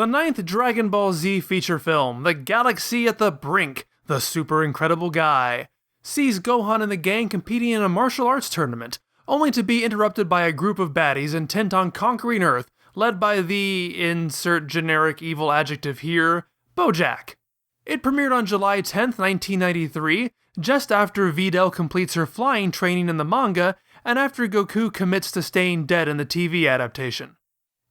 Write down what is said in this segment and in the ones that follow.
ninth Dragon Ball Z feature film, The Galaxy at the Brink, the super incredible guy, sees Gohan and the gang competing in a martial arts tournament, only to be interrupted by a group of baddies intent on conquering Earth, led by the, insert generic evil adjective here, Bojack. It premiered on July 10th, 1993, just after Videl completes her flying training in the manga, and after Goku commits to staying dead in the TV adaptation.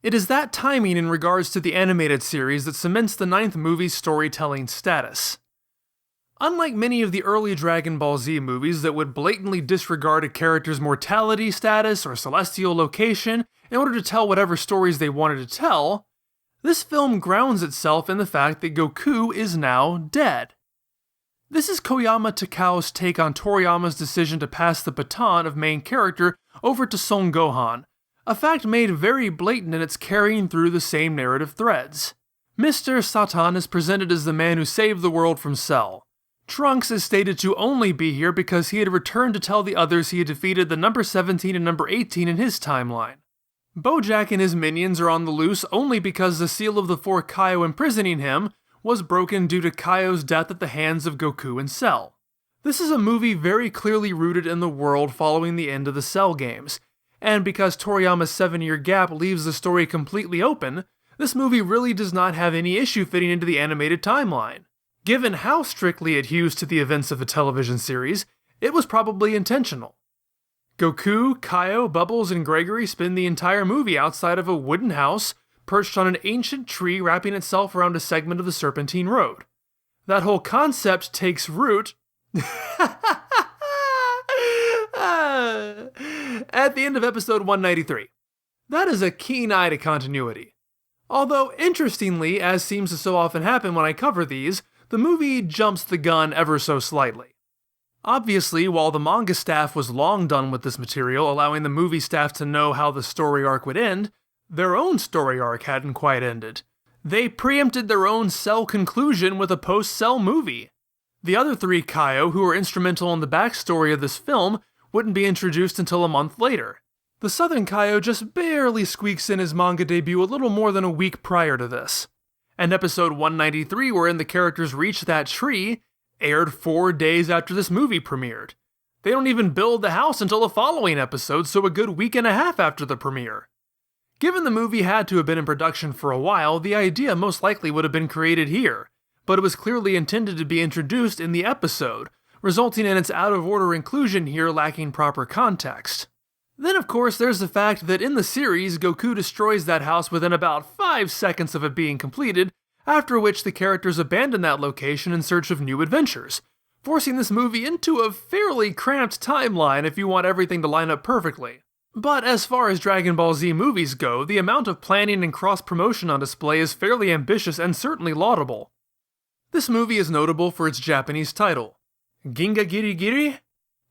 It is that timing in regards to the animated series that cements the ninth movie's storytelling status. Unlike many of the early Dragon Ball Z movies that would blatantly disregard a character's mortality status or celestial location in order to tell whatever stories they wanted to tell, this film grounds itself in the fact that Goku is now dead. This is Koyama Takao's take on Toriyama's decision to pass the baton of main character over to Son Gohan, a fact made very blatant in its carrying through the same narrative threads. Mr. Satan is presented as the man who saved the world from Cell. Trunks is stated to only be here because he had returned to tell the others he had defeated the number 17 and number 18 in his timeline. Bojack and his minions are on the loose only because the seal of the four Kaio imprisoning him was broken due to Kaio's death at the hands of Goku and Cell. This is a movie very clearly rooted in the world following the end of the Cell games, and because Toriyama's 7-year gap leaves the story completely open, this movie really does not have any issue fitting into the animated timeline. Given how strictly it hews to the events of the television series, it was probably intentional. Goku, Kaio, Bubbles, and Gregory spend the entire movie outside of a wooden house, perched on an ancient tree wrapping itself around a segment of the Serpentine Road. That whole concept takes root at the end of episode 193. That is a keen eye to continuity. Although, interestingly, as seems to so often happen when I cover these, the movie jumps the gun ever so slightly. Obviously, while the manga staff was long done with this material, allowing the movie staff to know how the story arc would end, their own story arc hadn't quite ended. They preempted their own Cell conclusion with a post-Cell movie. The other three Kaio, who were instrumental in the backstory of this film, wouldn't be introduced until a month later. The Southern Kaio just barely squeaks in his manga debut a little more than a week prior to this. And episode 193, wherein the characters reach that tree, aired 4 days after this movie premiered. They don't even build the house until the following episode, so a good week and a half after the premiere. Given the movie had to have been in production for a while, the idea most likely would have been created here, but it was clearly intended to be introduced in the episode, resulting in its out-of-order inclusion here lacking proper context. Then of course there's the fact that in the series, Goku destroys that house within about 5 seconds of it being completed, after which the characters abandon that location in search of new adventures, forcing this movie into a fairly cramped timeline if you want everything to line up perfectly. But as far as Dragon Ball Z movies go, the amount of planning and cross-promotion on display is fairly ambitious and certainly laudable. This movie is notable for its Japanese title. Ginga Giri Giri?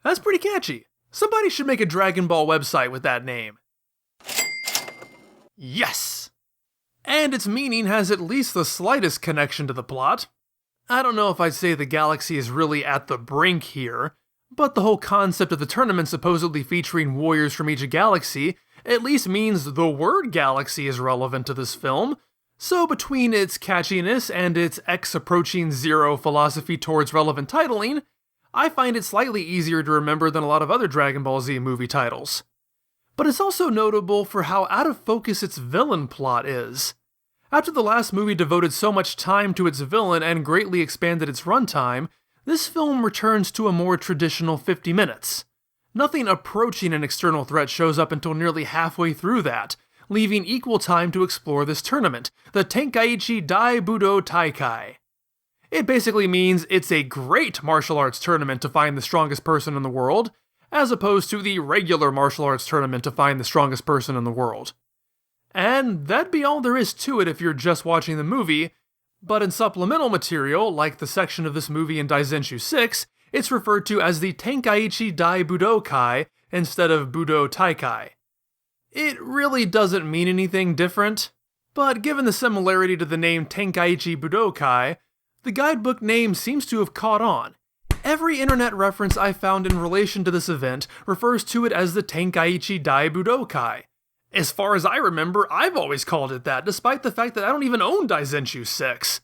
That's pretty catchy. Somebody should make a Dragon Ball website with that name. Yes! And its meaning has at least the slightest connection to the plot. I don't know if I'd say the galaxy is really at the brink here, but the whole concept of the tournament supposedly featuring warriors from each galaxy at least means the word galaxy is relevant to this film, so between its catchiness and its X approaching zero philosophy towards relevant titling, I find it slightly easier to remember than a lot of other Dragon Ball Z movie titles. But it's also notable for how out of focus its villain plot is. After the last movie devoted so much time to its villain and greatly expanded its runtime, this film returns to a more traditional 50 minutes. Nothing approaching an external threat shows up until nearly halfway through that, leaving equal time to explore this tournament, the Tenkaichi Dai Budo Taikai. It basically means it's a great martial arts tournament to find the strongest person in the world, as opposed to the regular martial arts tournament to find the strongest person in the world. And that'd be all there is to it if you're just watching the movie, but in supplemental material, like the section of this movie in Daizenshu 6, it's referred to as the Tenkaichi Dai Budokai instead of Budo Taikai. It really doesn't mean anything different, but given the similarity to the name Tenkaichi Budokai, the guidebook name seems to have caught on. Every internet reference I found in relation to this event refers to it as the Tenkaichi Dai Budokai. As far as I remember, I've always called it that, despite the fact that I don't even own Daizenshu 6.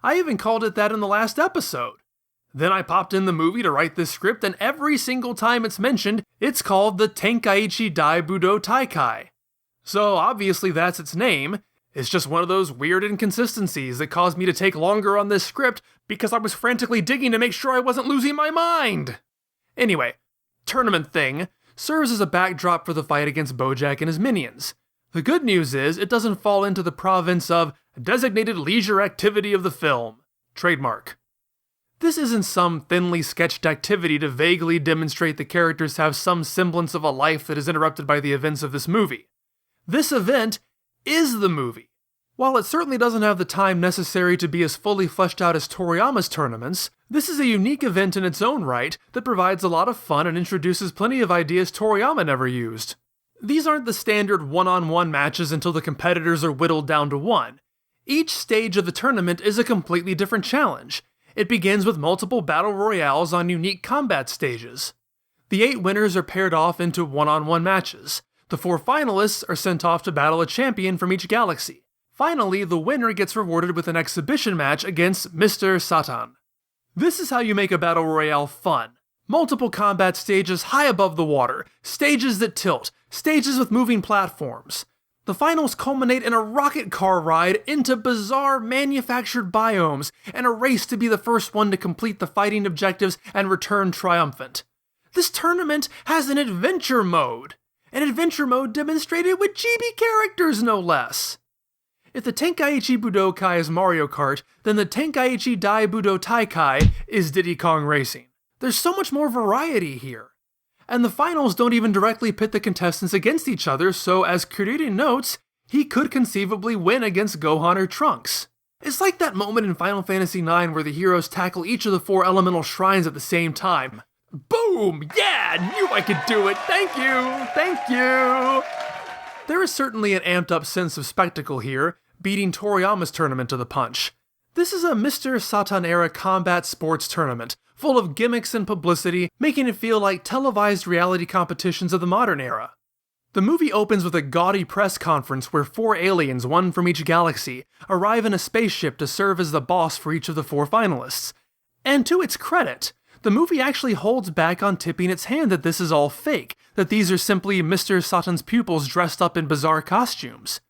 I even called it that in the last episode. Then I popped in the movie to write this script, and every single time it's mentioned, it's called the Tenkaichi Dai Budo Taikai. So obviously that's its name. It's just one of those weird inconsistencies that caused me to take longer on this script because I was frantically digging to make sure I wasn't losing my mind. Anyway, tournament thing serves as a backdrop for the fight against Bojack and his minions. The good news is it doesn't fall into the province of designated leisure activity of the film. Trademark. This isn't some thinly sketched activity to vaguely demonstrate the characters have some semblance of a life that is interrupted by the events of this movie. This event is the movie. While it certainly doesn't have the time necessary to be as fully fleshed out as Toriyama's tournaments, this is a unique event in its own right that provides a lot of fun and introduces plenty of ideas Toriyama never used. These aren't the standard one-on-one matches until the competitors are whittled down to one. Each stage of the tournament is a completely different challenge. It begins with multiple battle royales on unique combat stages. The 8 winners are paired off into one-on-one matches. The 4 finalists are sent off to battle a champion from each galaxy. Finally, the winner gets rewarded with an exhibition match against Mr. Satan. This is how you make a battle royale fun. Multiple combat stages high above the water, stages that tilt, stages with moving platforms. The finals culminate in a rocket car ride into bizarre manufactured biomes and a race to be the first one to complete the fighting objectives and return triumphant. This tournament has an adventure mode demonstrated with chibi characters no less. If the Tenkaichi Budokai is Mario Kart, then the Tenkaichi Dai Budo Taikai is Diddy Kong Racing. There's so much more variety here. And the finals don't even directly pit the contestants against each other, so as Kuririn notes, he could conceivably win against Gohan or Trunks. It's like that moment in Final Fantasy IX where the heroes tackle each of the 4 elemental shrines at the same time. Boom! Yeah! Knew I could do it! Thank you! Thank you! There is certainly an amped up sense of spectacle here, beating Toriyama's tournament to the punch. This is a Mr. Satan-era combat sports tournament, full of gimmicks and publicity, making it feel like televised reality competitions of the modern era. The movie opens with a gaudy press conference where 4 aliens, one from each galaxy, arrive in a spaceship to serve as the boss for each of the 4 finalists. And to its credit, the movie actually holds back on tipping its hand that this is all fake, that these are simply Mr. Satan's pupils dressed up in bizarre costumes.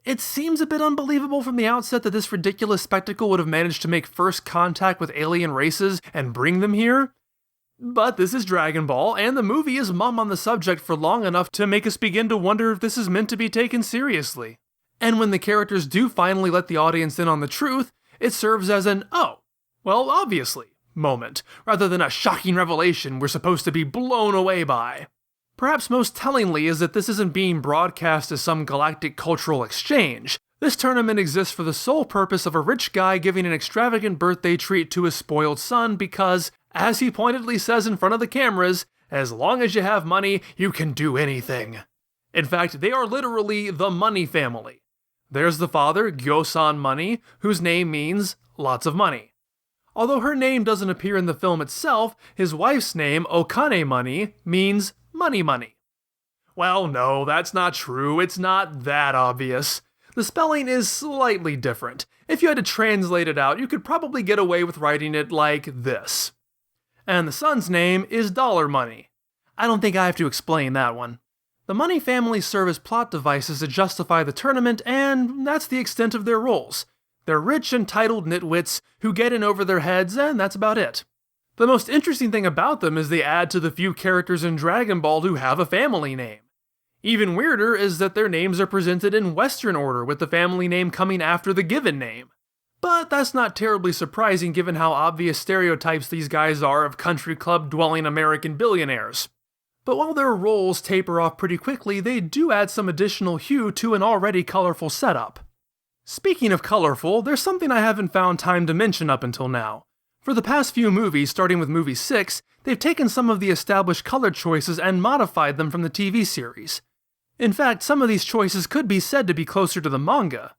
It seems a bit unbelievable from the outset that this ridiculous spectacle would have managed to make first contact with alien races and bring them here. But this is Dragon Ball, and the movie is mum on the subject for long enough to make us begin to wonder if this is meant to be taken seriously. And when the characters do finally let the audience in on the truth, it serves as an, oh, well, obviously, moment, rather than a shocking revelation we're supposed to be blown away by. Perhaps most tellingly is that this isn't being broadcast as some galactic cultural exchange. This tournament exists for the sole purpose of a rich guy giving an extravagant birthday treat to his spoiled son because, as he pointedly says in front of the cameras, as long as you have money, you can do anything. In fact, they are literally the money family. There's the father, Gyo-san Money, whose name means lots of money. Although her name doesn't appear in the film itself, his wife's name, Okane Money, means money. Well, no, that's not true. It's not that obvious. The spelling is slightly different. If you had to translate it out, you could probably get away with writing it like this. And the son's name is Dollar Money. I don't think I have to explain that one. The Money family serve as plot devices to justify the tournament, and that's the extent of their roles. They're rich, entitled nitwits who get in over their heads, and that's about it. The most interesting thing about them is they add to the few characters in Dragon Ball who have a family name. Even weirder is that their names are presented in Western order, with the family name coming after the given name. But that's not terribly surprising given how obvious stereotypes these guys are of country club-dwelling American billionaires. But while their roles taper off pretty quickly, they do add some additional hue to an already colorful setup. Speaking of colorful, there's something I haven't found time to mention up until now. For the past few movies, starting with movie 6, they've taken some of the established color choices and modified them from the TV series. In fact, some of these choices could be said to be closer to the manga.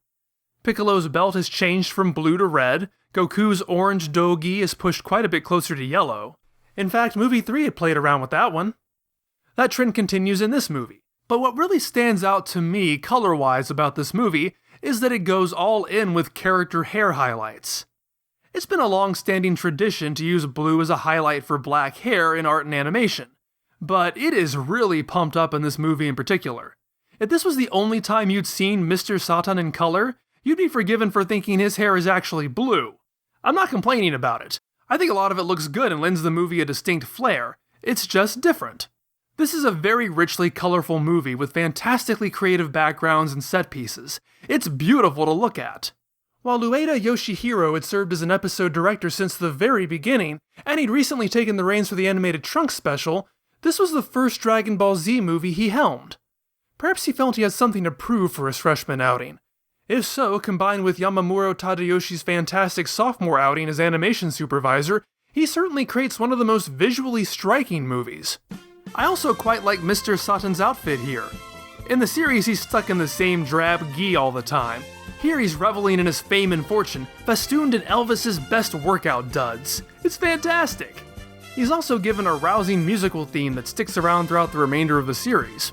Piccolo's belt has changed from blue to red, Goku's orange dogi is pushed quite a bit closer to yellow. In fact, movie 3 had played around with that one. That trend continues in this movie. But what really stands out to me color-wise about this movie is that it goes all in with character hair highlights. It's been a long-standing tradition to use blue as a highlight for black hair in art and animation, but it is really pumped up in this movie in particular. If this was the only time you'd seen Mr. Satan in color, you'd be forgiven for thinking his hair is actually blue. I'm not complaining about it. I think a lot of it looks good and lends the movie a distinct flair. It's just different. This is a very richly colorful movie with fantastically creative backgrounds and set pieces. It's beautiful to look at. While Ueda Yoshihiro had served as an episode director since the very beginning, and he'd recently taken the reins for the animated Trunks special, this was the first Dragon Ball Z movie he helmed. Perhaps he felt he had something to prove for his freshman outing. If so, combined with Yamamuro Tadayoshi's fantastic sophomore outing as animation supervisor, he certainly creates one of the most visually striking movies. I also quite like Mr. Satan's outfit here. In the series, he's stuck in the same drab gi all the time. Here he's reveling in his fame and fortune, festooned in Elvis's best workout duds. It's fantastic! He's also given a rousing musical theme that sticks around throughout the remainder of the series.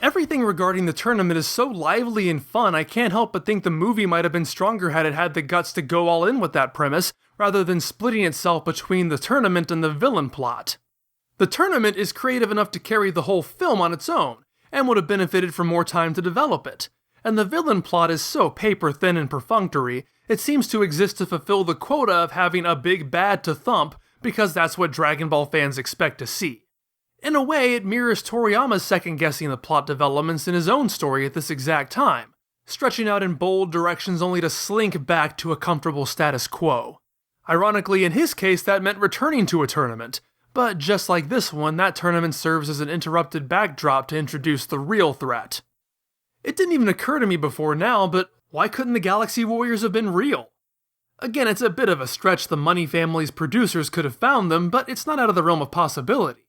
Everything regarding the tournament is so lively and fun, I can't help but think the movie might have been stronger had it had the guts to go all in with that premise, rather than splitting itself between the tournament and the villain plot. The tournament is creative enough to carry the whole film on its own, and would have benefited from more time to develop it. And the villain plot is so paper-thin and perfunctory, it seems to exist to fulfill the quota of having a big bad to thump, because that's what Dragon Ball fans expect to see. In a way, it mirrors Toriyama's second-guessing the plot developments in his own story at this exact time, stretching out in bold directions only to slink back to a comfortable status quo. Ironically, in his case, that meant returning to a tournament, but just like this one, that tournament serves as an interrupted backdrop to introduce the real threat. It didn't even occur to me before now, but why couldn't the Galaxy Warriors have been real? Again, it's a bit of a stretch the Money Family's producers could have found them, but it's not out of the realm of possibility.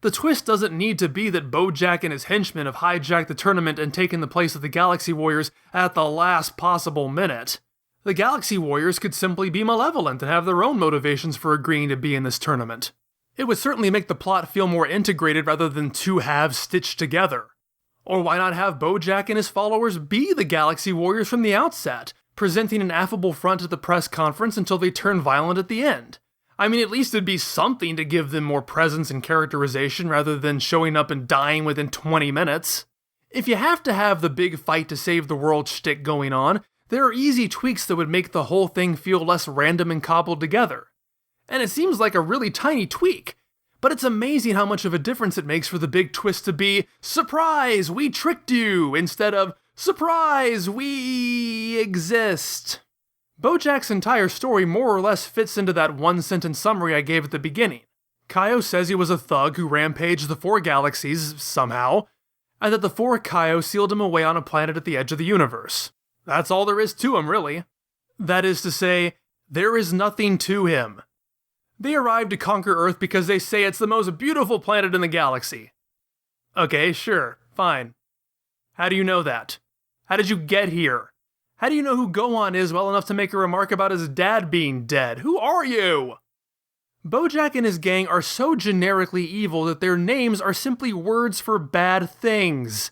The twist doesn't need to be that Bojack and his henchmen have hijacked the tournament and taken the place of the Galaxy Warriors at the last possible minute. The Galaxy Warriors could simply be malevolent and have their own motivations for agreeing to be in this tournament. It would certainly make the plot feel more integrated rather than two halves stitched together. Or why not have Bojack and his followers be the Galaxy Warriors from the outset, presenting an affable front at the press conference until they turn violent at the end? I mean, at least it'd be something to give them more presence and characterization rather than showing up and dying within 20 minutes. If you have to have the big fight to save the world shtick going on, there are easy tweaks that would make the whole thing feel less random and cobbled together. And it seems like a really tiny tweak, but it's amazing how much of a difference it makes for the big twist to be, "Surprise, we tricked you," instead of, "Surprise, we exist." Bojack's entire story more or less fits into that one-sentence summary I gave at the beginning. Kaio says he was a thug who rampaged the 4 galaxies, somehow, and that the 4 Kaio sealed him away on a planet at the edge of the universe. That's all there is to him, really. That is to say, there is nothing to him. They arrived to conquer Earth because they say it's the most beautiful planet in the galaxy. Okay, sure, fine. How do you know that? How did you get here? How do you know who Gohan is well enough to make a remark about his dad being dead? Who are you? Bojack and his gang are so generically evil that their names are simply words for bad things.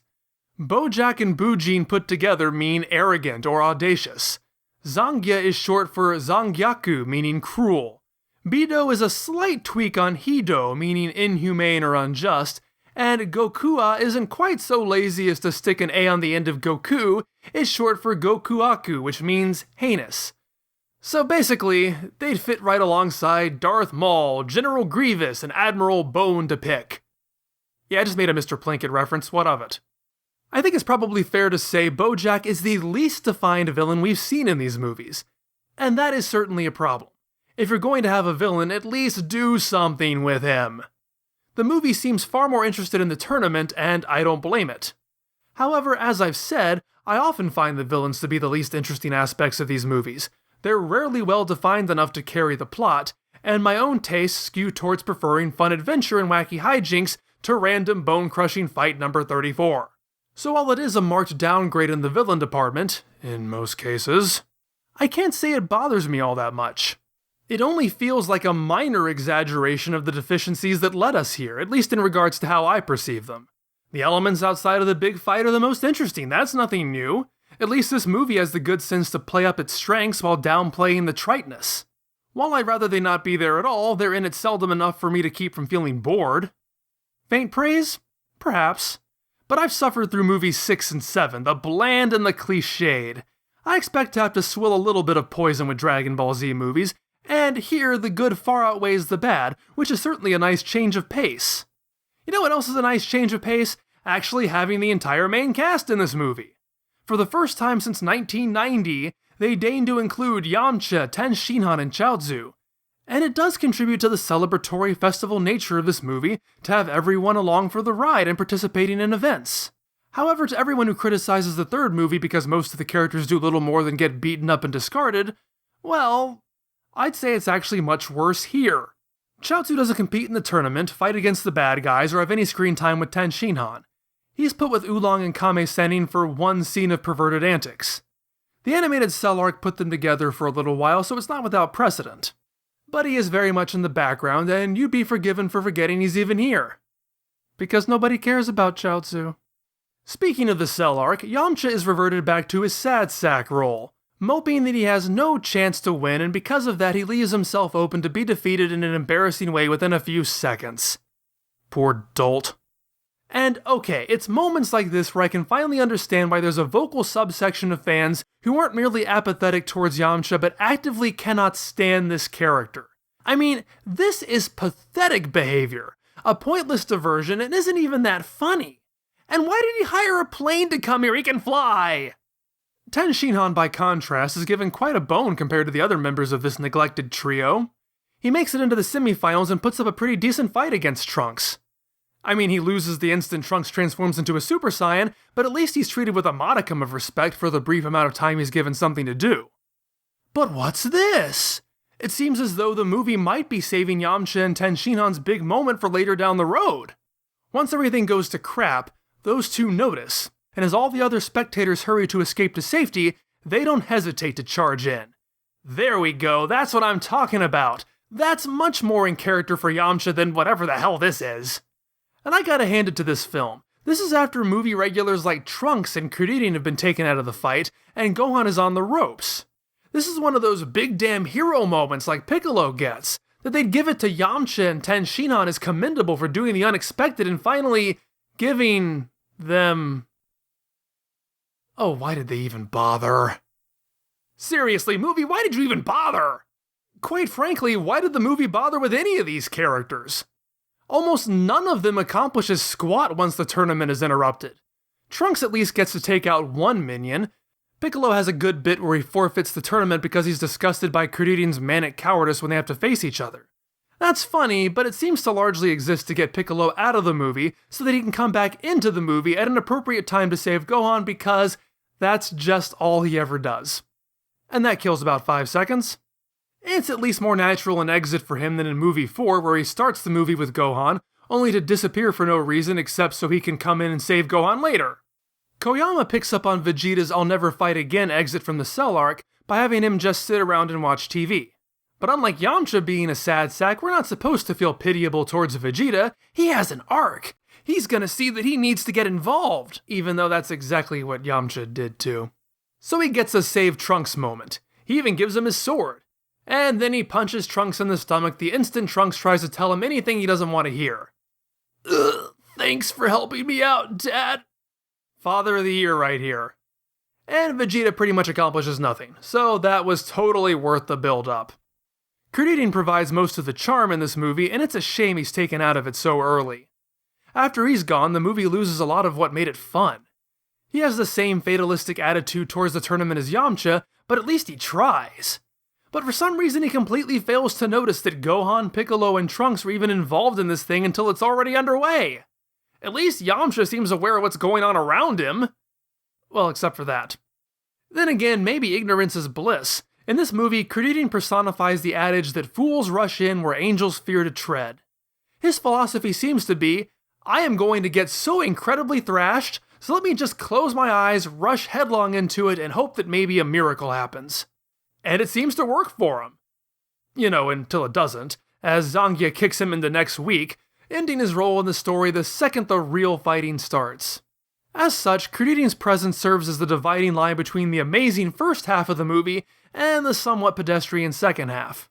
Bojack and Bujin put together mean arrogant or audacious. Zangia is short for Zangyaku, meaning cruel. Bido is a slight tweak on Hido, meaning inhumane or unjust, and Gokua isn't quite so lazy as to stick an A on the end of Goku. It's short for Gokuaku, which means heinous. So basically, they'd fit right alongside Darth Maul, General Grievous, and Admiral Bone to pick. Yeah, I just made a Mr. Plinkett reference, what of it? I think it's probably fair to say Bojack is the least defined villain we've seen in these movies. And that is certainly a problem. If you're going to have a villain, at least do something with him. The movie seems far more interested in the tournament, and I don't blame it. However, as I've said, I often find the villains to be the least interesting aspects of these movies. They're rarely well defined enough to carry the plot, and my own tastes skew towards preferring fun adventure and wacky hijinks to random bone-crushing fight number 34. So while it is a marked downgrade in the villain department, in most cases, I can't say it bothers me all that much. It only feels like a minor exaggeration of the deficiencies that led us here, at least in regards to how I perceive them. The elements outside of the big fight are the most interesting, that's nothing new. At least this movie has the good sense to play up its strengths while downplaying the triteness. While I'd rather they not be there at all, they're in it seldom enough for me to keep from feeling bored. Faint praise? Perhaps. But I've suffered through movies 6 and 7, the bland and the cliched. I expect to have to swill a little bit of poison with Dragon Ball Z movies, and here the good far outweighs the bad, which is certainly a nice change of pace. You know what else is a nice change of pace? Actually having the entire main cast in this movie. For the first time since 1990, they deign to include Yamcha, Ten Shinhan, and Chaozu. And it does contribute to the celebratory festival nature of this movie to have everyone along for the ride and participating in events. However, to everyone who criticizes the third movie because most of the characters do little more than get beaten up and discarded, well, I'd say it's actually much worse here. Chaozu doesn't compete in the tournament, fight against the bad guys, or have any screen time with Ten Shinhan. He's put with Oolong and Kame Sennin for one scene of perverted antics. The animated Cell arc put them together for a little while, so it's not without precedent. But he is very much in the background, and you'd be forgiven for forgetting he's even here. Because nobody cares about Chaozu. Speaking of the Cell arc, Yamcha is reverted back to his sad sack role, moping that he has no chance to win, and because of that he leaves himself open to be defeated in an embarrassing way within a few seconds. Poor dolt. And okay, it's moments like this where I can finally understand why there's a vocal subsection of fans who aren't merely apathetic towards Yamcha but actively cannot stand this character. I mean, this is pathetic behavior, a pointless diversion, and isn't even that funny. And why did he hire a plane to come here? He can fly! Ten Shinhan, by contrast, is given quite a bone compared to the other members of this neglected trio. He makes it into the semifinals and puts up a pretty decent fight against Trunks. I mean, he loses the instant Trunks transforms into a Super Saiyan, but at least he's treated with a modicum of respect for the brief amount of time he's given something to do. But what's this? It seems as though the movie might be saving Yamcha and Ten Shinhan's big moment for later down the road. Once everything goes to crap, those two notice, and as all the other spectators hurry to escape to safety, they don't hesitate to charge in. There we go, that's what I'm talking about. That's much more in character for Yamcha than whatever the hell this is. And I gotta hand it to this film. This is after movie regulars like Trunks and Kuririn have been taken out of the fight, and Gohan is on the ropes. This is one of those big damn hero moments like Piccolo gets. That they'd give it to Yamcha and Ten Shinhan is commendable for doing the unexpected and finally giving them... Oh, why did they even bother? Seriously, movie, why did you even bother? Quite frankly, why did the movie bother with any of these characters? Almost none of them accomplishes squat once the tournament is interrupted. Trunks at least gets to take out one minion. Piccolo has a good bit where he forfeits the tournament because he's disgusted by Kuririn's manic cowardice when they have to face each other. That's funny, but it seems to largely exist to get Piccolo out of the movie so that he can come back into the movie at an appropriate time to save Gohan because that's just all he ever does. And that kills about 5 seconds. It's at least more natural an exit for him than in movie 4 where he starts the movie with Gohan, only to disappear for no reason except so he can come in and save Gohan later. Koyama picks up on Vegeta's I'll never fight again exit from the Cell arc by having him just sit around and watch TV. But unlike Yamcha being a sad sack, we're not supposed to feel pitiable towards Vegeta. He has an arc. He's gonna see that he needs to get involved, even though that's exactly what Yamcha did too. So he gets a save Trunks moment. He even gives him his sword. And then he punches Trunks in the stomach the instant Trunks tries to tell him anything he doesn't want to hear. Ugh, thanks for helping me out, Dad. Father of the Year right here. And Vegeta pretty much accomplishes nothing, so that was totally worth the build-up. Kuririn provides most of the charm in this movie, and it's a shame he's taken out of it so early. After he's gone, the movie loses a lot of what made it fun. He has the same fatalistic attitude towards the tournament as Yamcha, but at least he tries. But for some reason he completely fails to notice that Gohan, Piccolo, and Trunks were even involved in this thing until it's already underway. At least Yamcha seems aware of what's going on around him. Well, except for that. Then again, maybe ignorance is bliss. In this movie, Kuririn personifies the adage that fools rush in where angels fear to tread. His philosophy seems to be, I am going to get so incredibly thrashed, so let me just close my eyes, rush headlong into it, and hope that maybe a miracle happens. And it seems to work for him. You know, until it doesn't, as Zangia kicks him into next week, ending his role in the story the second the real fighting starts. As such, Creditian's presence serves as the dividing line between the amazing first half of the movie and the somewhat pedestrian second half.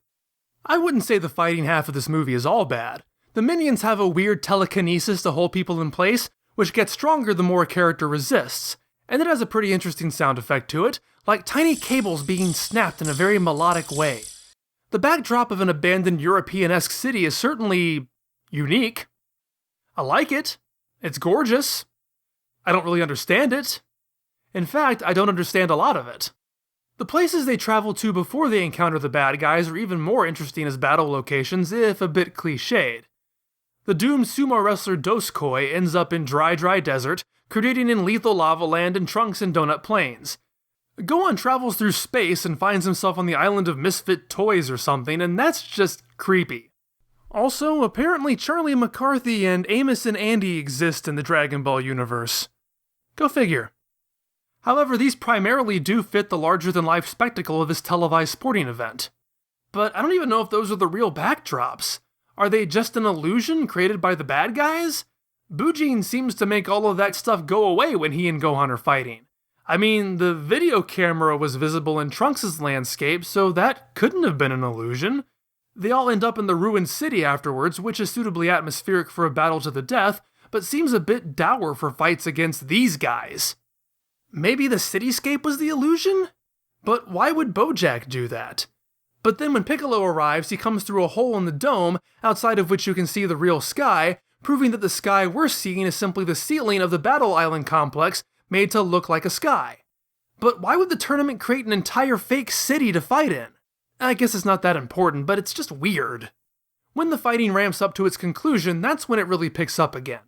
I wouldn't say the fighting half of this movie is all bad. The minions have a weird telekinesis to hold people in place, which gets stronger the more a character resists, and it has a pretty interesting sound effect to it, like tiny cables being snapped in a very melodic way. The backdrop of an abandoned European-esque city is certainly unique. I like it. It's gorgeous. I don't really understand it. In fact, I don't understand a lot of it. The places they travel to before they encounter the bad guys are even more interesting as battle locations, if a bit cliched. The doomed sumo wrestler Doskoi ends up in dry desert, Creditian in lethal lava land and Trunks in donut plains. Gohan travels through space and finds himself on the island of misfit toys or something, and that's just creepy. Also, apparently Charlie McCarthy and Amos and Andy exist in the Dragon Ball universe. Go figure. However, these primarily do fit the larger-than-life spectacle of this televised sporting event. But I don't even know if those are the real backdrops. Are they just an illusion created by the bad guys? Bujin seems to make all of that stuff go away when he and Gohan are fighting. I mean, the video camera was visible in Trunks' landscape, so that couldn't have been an illusion. They all end up in the ruined city afterwards, which is suitably atmospheric for a battle to the death, but seems a bit dour for fights against these guys. Maybe the cityscape was the illusion? But why would Bojack do that? But then when Piccolo arrives, he comes through a hole in the dome, outside of which you can see the real sky, proving that the sky we're seeing is simply the ceiling of the Battle Island complex made to look like a sky. But why would the tournament create an entire fake city to fight in? I guess it's not that important, but it's just weird. When the fighting ramps up to its conclusion, that's when it really picks up again.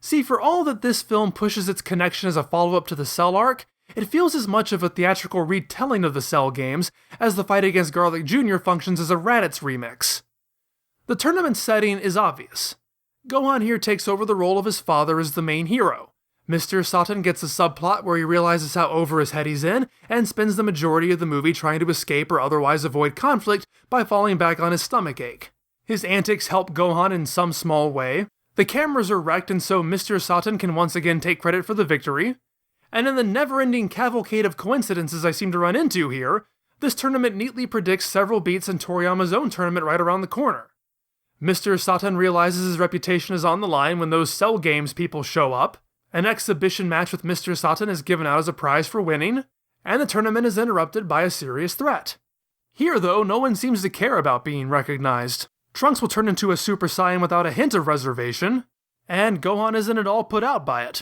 See, for all that this film pushes its connection as a follow-up to the Cell arc, it feels as much of a theatrical retelling of the Cell games as the fight against Garlic Jr. functions as a Raditz remix. The tournament setting is obvious. Gohan here takes over the role of his father as the main hero. Mr. Satan gets a subplot where he realizes how over his head he's in, and spends the majority of the movie trying to escape or otherwise avoid conflict by falling back on his stomachache. His antics help Gohan in some small way. The cameras are wrecked, and so Mr. Satan can once again take credit for the victory. And in the never-ending cavalcade of coincidences I seem to run into here, this tournament neatly predicts several beats in Toriyama's own tournament right around the corner. Mr. Satan realizes his reputation is on the line when those Cell games people show up. An exhibition match with Mr. Satan is given out as a prize for winning, and the tournament is interrupted by a serious threat. Here, though, no one seems to care about being recognized. Trunks will turn into a Super Saiyan without a hint of reservation, and Gohan isn't at all put out by it.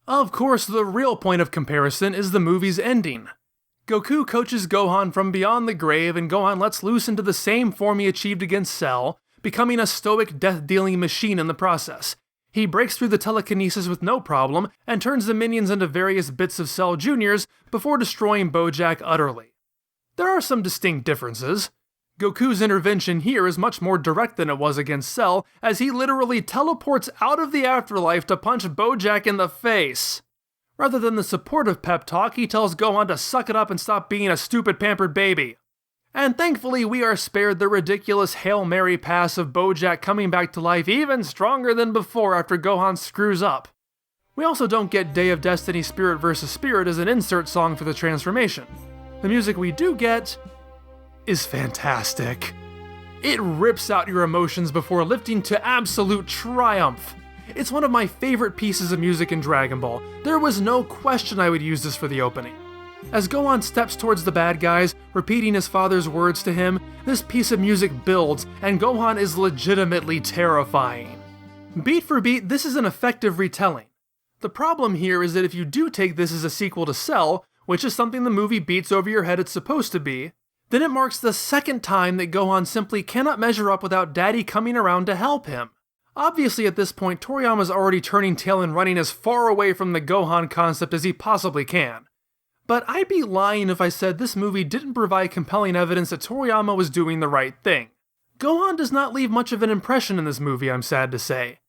Of course, the real point of comparison is the movie's ending. Goku coaches Gohan from beyond the grave, and Gohan lets loose into the same form he achieved against Cell, becoming a stoic death-dealing machine in the process. He breaks through the telekinesis with no problem, and turns the minions into various bits of Cell Juniors before destroying Bojack utterly. There are some distinct differences. Goku's intervention here is much more direct than it was against Cell, as he literally teleports out of the afterlife to punch Bojack in the face. Rather than the supportive pep talk, he tells Gohan to suck it up and stop being a stupid pampered baby. And thankfully, we are spared the ridiculous Hail Mary pass of Bojack coming back to life even stronger than before after Gohan screws up. We also don't get Day of Destiny Spirit vs. Spirit as an insert song for the transformation. The music we do get is fantastic. It rips out your emotions before lifting to absolute triumph. It's one of my favorite pieces of music in Dragon Ball. There was no question I would use this for the opening. As Gohan steps towards the bad guys, repeating his father's words to him, this piece of music builds, and Gohan is legitimately terrifying. Beat for beat, this is an effective retelling. The problem here is that if you do take this as a sequel to Cell, which is something the movie beats over your head it's supposed to be, then it marks the second time that Gohan simply cannot measure up without Daddy coming around to help him. Obviously at this point, Toriyama's already turning tail and running as far away from the Gohan concept as he possibly can. But I'd be lying if I said this movie didn't provide compelling evidence that Toriyama was doing the right thing. Gohan does not leave much of an impression in this movie, I'm sad to say.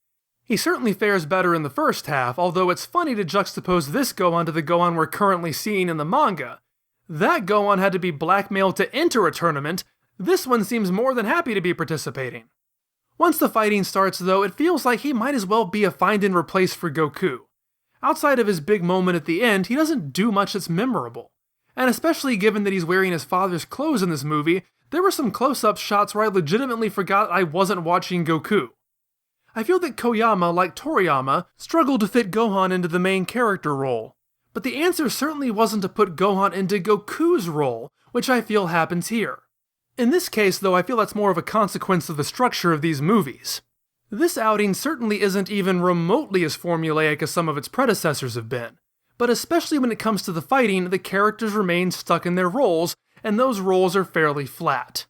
He certainly fares better in the first half, although it's funny to juxtapose this Gohan to the Gohan we're currently seeing in the manga. That Gohan had to be blackmailed to enter a tournament, this one seems more than happy to be participating. Once the fighting starts though, it feels like he might as well be a find and replace for Goku. Outside of his big moment at the end, he doesn't do much that's memorable. And especially given that he's wearing his father's clothes in this movie, there were some close-up shots where I legitimately forgot I wasn't watching Goku. I feel that Koyama, like Toriyama, struggled to fit Gohan into the main character role. But the answer certainly wasn't to put Gohan into Goku's role, which I feel happens here. In this case, though, I feel that's more of a consequence of the structure of these movies. This outing certainly isn't even remotely as formulaic as some of its predecessors have been, but especially when it comes to the fighting, the characters remain stuck in their roles, and those roles are fairly flat.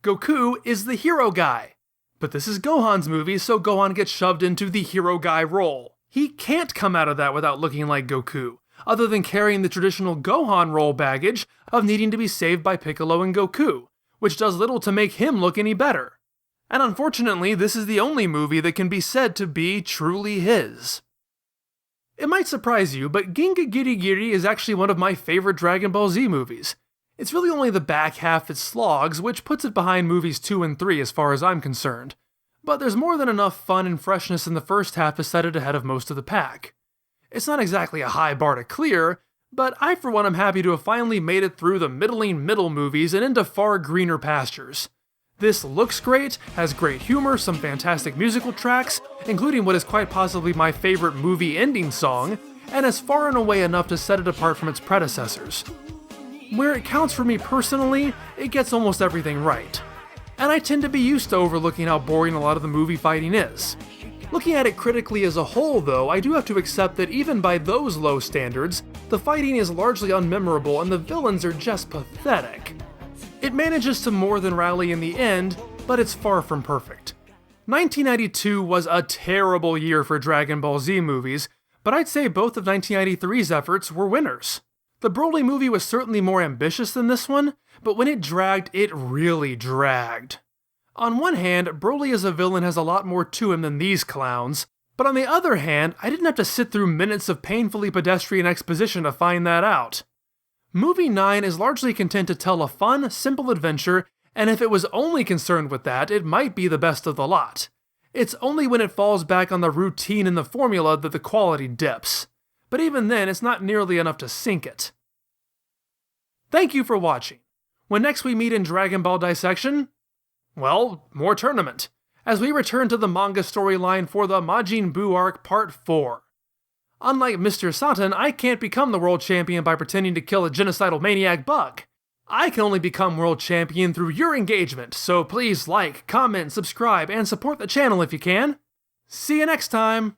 Goku is the hero guy, but this is Gohan's movie, so Gohan gets shoved into the hero guy role. He can't come out of that without looking like Goku, other than carrying the traditional Gohan role baggage of needing to be saved by Piccolo and Goku, which does little to make him look any better. And unfortunately, this is the only movie that can be said to be truly his. It might surprise you, but Ginga Giri Giri is actually one of my favorite Dragon Ball Z movies. It's really only the back half that slogs, which puts it behind movies 2 and 3 as far as I'm concerned. But there's more than enough fun and freshness in the first half to set it ahead of most of the pack. It's not exactly a high bar to clear, but I for one am happy to have finally made it through the middling middle movies and into far greener pastures. This looks great, has great humor, some fantastic musical tracks, including what is quite possibly my favorite movie ending song, and is far and away enough to set it apart from its predecessors. Where it counts for me personally, it gets almost everything right. And I tend to be used to overlooking how boring a lot of the movie fighting is. Looking at it critically as a whole though, I do have to accept that even by those low standards, the fighting is largely unmemorable and the villains are just pathetic. It manages to more than rally in the end, but it's far from perfect. 1992 was a terrible year for Dragon Ball Z movies, but I'd say both of 1993's efforts were winners. The Broly movie was certainly more ambitious than this one, but when it dragged, it really dragged. On one hand, Broly as a villain has a lot more to him than these clowns, but on the other hand, I didn't have to sit through minutes of painfully pedestrian exposition to find that out. Movie 9 is largely content to tell a fun, simple adventure, and if it was only concerned with that, it might be the best of the lot. It's only when it falls back on the routine and the formula that the quality dips. But even then, it's not nearly enough to sink it. Thank you for watching. When next we meet in Dragon Ball Dissection, well, more tournament, as we return to the manga storyline for the Majin Buu arc Part 4. Unlike Mr. Satan, I can't become the world champion by pretending to kill a genocidal maniac bug. I can only become world champion through your engagement, so please like, comment, subscribe, and support the channel if you can. See you next time!